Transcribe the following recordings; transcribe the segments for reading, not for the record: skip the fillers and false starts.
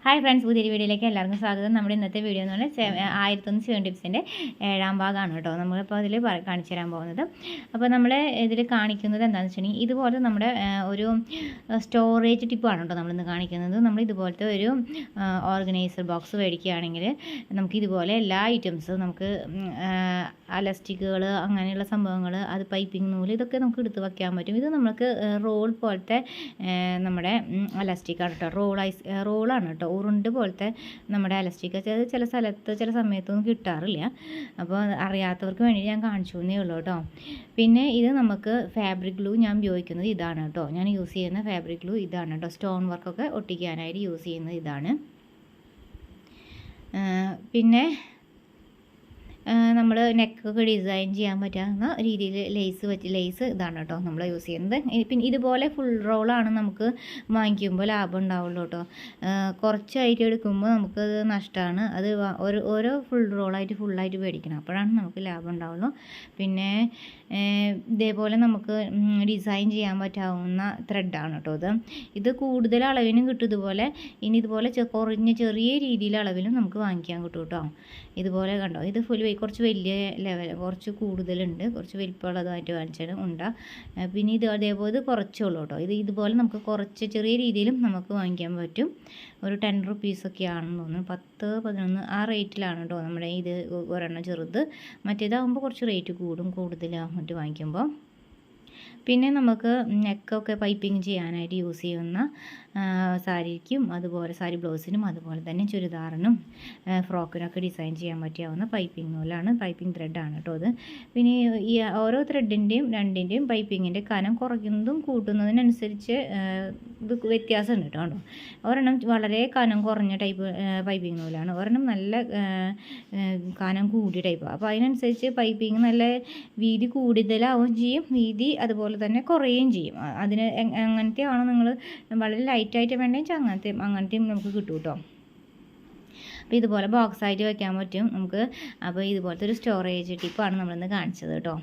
Hi friends, പുതിയൊരു വീഡിയോയിലേക്ക് എല്ലാവർക്കും സ്വാഗതം. നമ്മുടെ ഇന്നത്തെ വീഡിയോ എന്ന് പറഞ്ഞാൽ 1001 7 ടിപ്സിൻ്റെ 7ാം ഭാഗമാണ് കേട്ടോ. നമ്മളിപ്പോൾ അതിൽ കാണിച്ചു തരാൻ പോകുന്നത്. അപ്പോൾ നമ്മൾ ഇതിൽ കാണിക്കുന്നത് എന്താണെന്ന് വെച്ചിട്ടുണ്ടെങ്കിൽ ഇതുപോലെ നമ്മുടെ ഒരു സ്റ്റോറേജ് ടിപ്പാണ് കേട്ടോ നമ്മളിന്ന് കാണിക്കുന്നത്. നമ്മൾ ഇതുപോലത്തെ ഒരു ഓർഗനൈസർ ബോക്സ് മേടിക്കുകയാണെങ്കിൽ നമുക്ക് ഇതുപോലെ എല്ലാ ഐറ്റംസും നമുക്ക് അലസ്റ്റിക്കുകൾ അങ്ങനെയുള്ള സംഭവങ്ങൾ, അത് പൈപ്പിംഗ് നൂല്, ഇതൊക്കെ നമുക്ക് എടുത്ത് വയ്ക്കാൻ പറ്റും. ഇത് നമുക്ക് റോൾ പോലത്തെ നമ്മുടെ അലസ്റ്റിക്കാണ് കേട്ടോ. റോളാണ് കേട്ടോ. ഉരുണ്ട് പോലത്തെ നമ്മുടെ അലസ്റ്റിക്. അത് ചില സ്ഥലത്ത് ചില സമയത്തൊന്നും കിട്ടാറില്ല. അപ്പോൾ അറിയാത്തവർക്ക് വേണ്ടി ഞാൻ കാണിച്ചു എന്നേ ഉള്ളൂ കേട്ടോ. പിന്നെ ഇത് നമുക്ക് ഫാബ്രിക് ഗ്ലൂ ഞാൻ ഉപയോഗിക്കുന്നത് ഇതാണ് കേട്ടോ. ഞാൻ യൂസ് ചെയ്യുന്ന ഫാബ്രിക് ഗ്ലൂ ഇതാണ് കേട്ടോ. സ്റ്റോൺ വർക്കൊക്കെ ഒട്ടിക്കാനായിട്ട് യൂസ് ചെയ്യുന്നത് ഇതാണ്. പിന്നെ നമ്മൾ നെക്കൊക്കെ ഡിസൈൻ ചെയ്യാൻ പറ്റാവുന്ന രീതിയിൽ ലേസ് ഇതാണ് കേട്ടോ നമ്മൾ യൂസ് ചെയ്യുന്നത്. പിന്നെ ഇതുപോലെ ഫുൾ റോളാണ് നമുക്ക് വാങ്ങിക്കുമ്പോൾ ലാഭം ഉണ്ടാവുള്ളൂ കേട്ടോ. കുറച്ചായിട്ട് എടുക്കുമ്പോൾ നമുക്കത് നഷ്ടമാണ്. അത് ഓരോ ഫുള്ളായിട്ട് മേടിക്കണം, അപ്പോഴാണ് നമുക്ക് ലാഭം ഉണ്ടാവുള്ളൂ. പിന്നെ ഇതേപോലെ നമുക്ക് ഡിസൈൻ ചെയ്യാൻ പറ്റാവുന്ന ത്രെഡാണ് കേട്ടോ ഇത് കൂടുതൽ അളവിനും കിട്ടും. ഇതുപോലെ കുറഞ്ഞ ചെറിയ രീതിയിൽ അളവിലും നമുക്ക് വാങ്ങിക്കാൻ കിട്ടും കേട്ടോ. ഇതുപോലെ കണ്ടോ, ഇത് കുറച്ച് വലിയ ലെവൽ, കുറച്ച് കൂടുതലുണ്ട്, കുറച്ച് വലിപ്പമുള്ളതായിട്ട് കാണിച്ചാൽ ഉണ്ടാ. പിന്നെ അതേപോലെ കുറച്ചേ ഉള്ളൂ കേട്ടോ. ഇതുപോലെ നമുക്ക് കുറച്ച് ചെറിയ രീതിയിലും നമുക്ക് വാങ്ങിക്കാൻ പറ്റും. ഒരു 10 റുപ്പീസൊക്കെ ആണെന്ന് തോന്നുന്നു, 10, 11 ആ റേറ്റിലാണ് കേട്ടോ നമ്മുടെ ഇത് ഒരെണ്ണം ചെറുത്. മറ്റേതാകുമ്പോൾ കുറച്ച് റേറ്റ് കൂടുതലാണ് മറ്റ് വാങ്ങിക്കുമ്പോൾ. പിന്നെ നമുക്ക് നെക്കൊക്കെ പൈപ്പിംഗ് ചെയ്യാനായിട്ട് യൂസ് ചെയ്യുന്ന സാരിക്കും അതുപോലെ സാരി ബ്ലൗസിനും അതുപോലെ തന്നെ ചുരിദാറിനും ഫ്രോക്കിനൊക്കെ ഡിസൈൻ ചെയ്യാൻ പറ്റിയാവുന്ന പൈപ്പിംഗ് നൂലാണ്, പൈപ്പിംഗ് ത്രെഡാണ് കേട്ടോ അത്. പിന്നെ ഈ ഓരോ രണ്ടിൻ്റെയും പൈപ്പിങ്ങിൻ്റെ കനം കുറയ്ക്കുന്നതും കൂട്ടുന്നതിനനുസരിച്ച് ഇത് വ്യത്യാസമുണ്ട് കേട്ടോ. ഒരെണ്ണം വളരെ കനം കുറഞ്ഞ ടൈപ്പ് പൈപ്പിംഗ് നൂലാണ്, ഒരെണ്ണം നല്ല കനം കൂടിയ ടൈപ്പാണ്. അപ്പോൾ അതിനനുസരിച്ച് പൈപ്പിംഗ് നല്ല വീതി കൂടുതലാവുകയും ചെയ്യും, വീതി അതുപോലെ തന്നെ കുറയുകയും ചെയ്യും. അങ്ങനത്തെയാണ് നിങ്ങൾ വളരെ ലൈറ്റായിട്ട് വേണ്ടെങ്കിൽ അങ്ങനത്തെയും നമുക്ക് കിട്ടും കേട്ടോ. അപ്പോൾ ഇതുപോലെ ബോക്സായിട്ട് വയ്ക്കാൻ പറ്റും നമുക്ക്. അപ്പോൾ ഇതുപോലത്തെ ഒരു സ്റ്റോറേജ് ടിപ്പാണ് നമ്മളിന്ന് കാണിച്ചത് കേട്ടോ.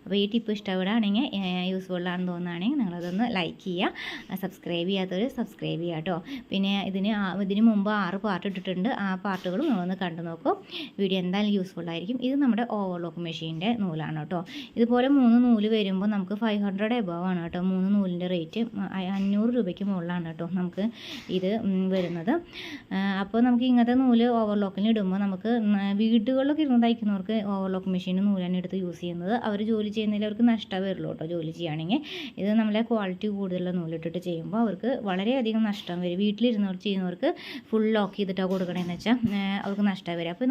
അപ്പോൾ ഈ ടിപ്പ് ഇഷ്ടപ്പെടുകയാണെങ്കിൽ, യൂസ്ഫുള്ളാണെന്ന് തോന്നുകയാണെങ്കിൽ നിങ്ങളതൊന്ന് ലൈക്ക് ചെയ്യുക. സബ്സ്ക്രൈബ് ചെയ്യാത്തവർ സബ്സ്ക്രൈബ് ചെയ്യുക കേട്ടോ. പിന്നെ ഇതിന് മുമ്പ് 6 പാർട്ട് ഇട്ടിട്ടുണ്ട്. ആ പാർട്ടുകളും നിങ്ങളൊന്ന് കണ്ടു നോക്കും. വീഡിയോ എന്തായാലും യൂസ്ഫുള്ളായിരിക്കും. ഇത് നമ്മുടെ ഓവർലോക്ക് മെഷീൻ്റെ നൂലാണ് കേട്ടോ. ഇതുപോലെ 3 നൂല് വരുമ്പോൾ നമുക്ക് 500 എബവ് ആണ് കേട്ടോ. 3 നൂലിൻ്റെ റേറ്റ് 500 രൂപയ്ക്ക് മുകളിലാണ് കേട്ടോ നമുക്ക് ഇത് വരുന്നത്. അപ്പോൾ നമുക്ക് ഇങ്ങനത്തെ നൂല് ഓവർലോക്കിന് ഇടുമ്പോൾ നമുക്ക് വീടുകളിലൊക്കെ ഇരുന്ന് തയ്ക്കുന്നവർക്ക് ഓവർലോക്ക് മെഷീൻ നൂലാണ് എടുത്ത് യൂസ് ചെയ്യുന്നത്. അവർ ജോലി ചെയ്യുന്നതിൽ അവർക്ക് നഷ്ടം വരുള്ളൂ കേട്ടോ. ജോലി ചെയ്യുകയാണെങ്കിൽ ഇത് നമ്മളെ ക്വാളിറ്റി കൂടുതലുള്ള നൂലിട്ടിട്ട് ചെയ്യുമ്പോൾ അവർക്ക് വളരെയധികം നഷ്ടം വരും. വീട്ടിലിരുന്നവർ ചെയ്യുന്നവർക്ക് ഫുൾ ലോക്ക് ചെയ്തിട്ടാണ് കൊടുക്കണമെന്ന് വെച്ചാൽ അവർക്ക് നഷ്ടം വരും. അപ്പോൾ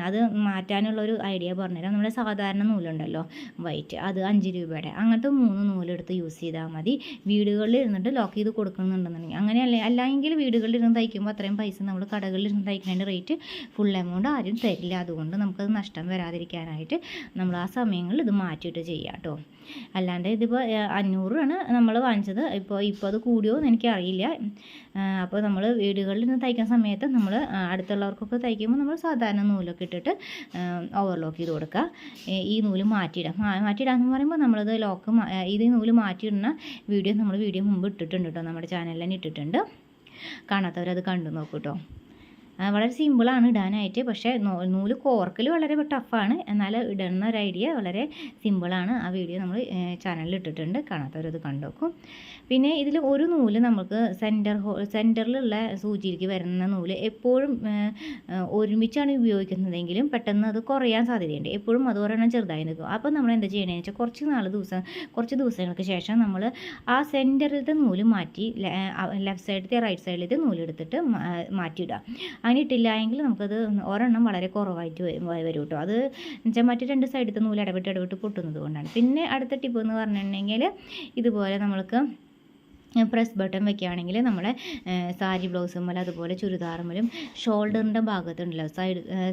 അത് മാറ്റാനുള്ളൊരു ഐഡിയ പറഞ്ഞുതരാം. നമ്മുടെ സാധാരണ നൂലുണ്ടല്ലോ വൈറ്റ്, അത് 5 രൂപയുടെ അങ്ങനത്തെ 3 നൂലെടുത്ത് യൂസ് ചെയ്താൽ മതി. വീടുകളിൽ ഇരുന്നിട്ട് ലോക്ക് ചെയ്ത് കൊടുക്കുന്നുണ്ടെന്നുണ്ടെങ്കിൽ അല്ലെങ്കിൽ വീടുകളിൽ ഇരുന്ന് തയ്ക്കുമ്പോൾ അത്രയും പൈസ നമ്മൾ കടകളിൽ ഇരുന്ന് തയ്ക്കുന്നതിൻ്റെ റേറ്റ് ഫുൾ എമൗണ്ട് ആരും തരില്ല. അതുകൊണ്ട് നമുക്കത് നഷ്ടം വരാതിരിക്കാനായിട്ട് നമ്മൾ ആ സമയങ്ങളിൽ ഇത് മാറ്റിയിട്ട് ചെയ്യാം കേട്ടോ. അല്ലാണ്ട് ഇതിപ്പോൾ 500 ആണ് നമ്മൾ വാങ്ങിച്ചത്. ഇപ്പോൾ അത് കൂടിയോ എന്ന് എനിക്കറിയില്ല. അപ്പോൾ നമ്മൾ വീടുകളിൽ നിന്ന് തയ്ക്കുന്ന സമയത്ത് നമ്മൾ അടുത്തുള്ളവർക്കൊക്കെ തയ്ക്കുമ്പോൾ നമ്മൾ സാധാരണ നൂലൊക്കെ ഇട്ടിട്ട് ഓവർലോക്ക് ചെയ്ത് കൊടുക്കുക. ഈ നൂല് മാറ്റിയിടാന്ന് പറയുമ്പോൾ നമ്മളത് ഇത് നൂല് മാറ്റിയിടുന്ന വീഡിയോ മുമ്പ് ഇട്ടിട്ടുണ്ട് കേട്ടോ. നമ്മുടെ ചാനലിൽ തന്നെ ഇട്ടിട്ടുണ്ട്. കാണാത്തവരത് കണ്ടു നോക്കൂ കേട്ടോ. വളരെ സിമ്പിളാണ് ഇടാനായിട്ട്. പക്ഷേ നൂല് കോർക്കൽ വളരെ ടഫാണ്. എന്നാൽ ഇടുന്ന ഒരു ഐഡിയ വളരെ സിമ്പിളാണ്. ആ വീഡിയോ നമ്മൾ ചാനലിൽ ഇട്ടിട്ടുണ്ട്. കാണാത്തവരത് കണ്ടു നോക്കും. പിന്നെ ഇതിൽ ഒരു നൂല് നമുക്ക് സെൻറ്ററിലുള്ള സൂചിയിലേക്ക് വരുന്ന നൂല് എപ്പോഴും ഒരുമിച്ചാണ് ഉപയോഗിക്കുന്നതെങ്കിലും പെട്ടെന്ന് അത് കുറയാൻ സാധ്യതയുണ്ട്. എപ്പോഴും അത് ഒരെണ്ണം ചെറുതായി നിൽക്കും. അപ്പോൾ നമ്മൾ എന്താ ചെയ്യണമെന്ന് വെച്ചാൽ കുറച്ച് ദിവസങ്ങൾക്ക് ശേഷം നമ്മൾ ആ സെൻറ്ററിലത്തെ നൂല് മാറ്റി ലെഫ്റ്റ് സൈഡിലത്തെ റൈറ്റ് സൈഡിലത്തെ നൂലെടുത്തിട്ട് മാറ്റിയിടുക. അങ്ങനെ ഇട്ടില്ല എങ്കിൽ നമുക്കത് ഒരെണ്ണം വളരെ കുറവായിട്ട് വരും കേട്ടോ. അത് എന്നുവെച്ചാൽ മറ്റു 2 സൈഡിലത്തെ നൂല് ഇടവിട്ട് പൊട്ടുന്നത് കൊണ്ടാണ്. പിന്നെ അടുത്ത ടിപ്പ് എന്ന് പറഞ്ഞിട്ടുണ്ടെങ്കിൽ ഇതുപോലെ നമ്മൾക്ക് പ്രസ് ബട്ടൺ വെക്കുകയാണെങ്കിൽ നമ്മളെ സാരി ബ്ലൗസും അതുപോലെ ചുരിദാറുമ്മലും ഷോൾഡറിൻ്റെ ഭാഗത്തുണ്ടല്ലോ,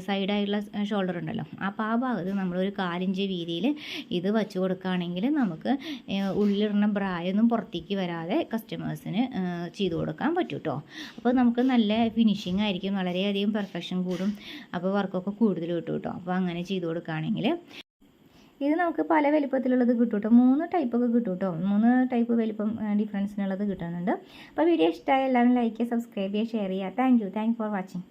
സൈഡായിട്ടുള്ള ഷോൾഡർ ഉണ്ടല്ലോ, അപ്പോൾ ആ ഭാഗത്ത് നമ്മളൊരു 4 ഇഞ്ച് വീതിയിൽ ഇത് വെച്ച് കൊടുക്കുകയാണെങ്കിൽ നമുക്ക് ഉള്ളിലിടുന്ന ബ്രായൊന്നും പുറത്തേക്ക് വരാതെ കസ്റ്റമേഴ്സിന് ചെയ്ത് കൊടുക്കാൻ പറ്റും കേട്ടോ. അപ്പോൾ നമുക്ക് നല്ല ഫിനിഷിംഗ് ആയിരിക്കും, വളരെയധികം പെർഫെക്ഷൻ കൂടും. അപ്പോൾ വർക്കൊക്കെ കൂടുതൽ കിട്ടും കേട്ടോ. അപ്പോൾ അങ്ങനെ ചെയ്ത് കൊടുക്കുകയാണെങ്കിൽ ഇത് നമുക്ക് പല വലിപ്പത്തിലുള്ളത് കിട്ടും കേട്ടോ, 3 ടൈപ്പൊക്കെ കിട്ടും കേട്ടോ, 3 ടൈപ്പ് വലിപ്പം ഡിഫറൻസിനുള്ളത് കിട്ടുന്നുണ്ട്. അപ്പോൾ വീഡിയോ ഇഷ്ടമായ എല്ലാവരും ലൈക്ക് ചെയ്യുക, സബ്സ്ക്രൈബ് ചെയ്യുക, ഷെയർ ചെയ്യുക. Thank you for watching.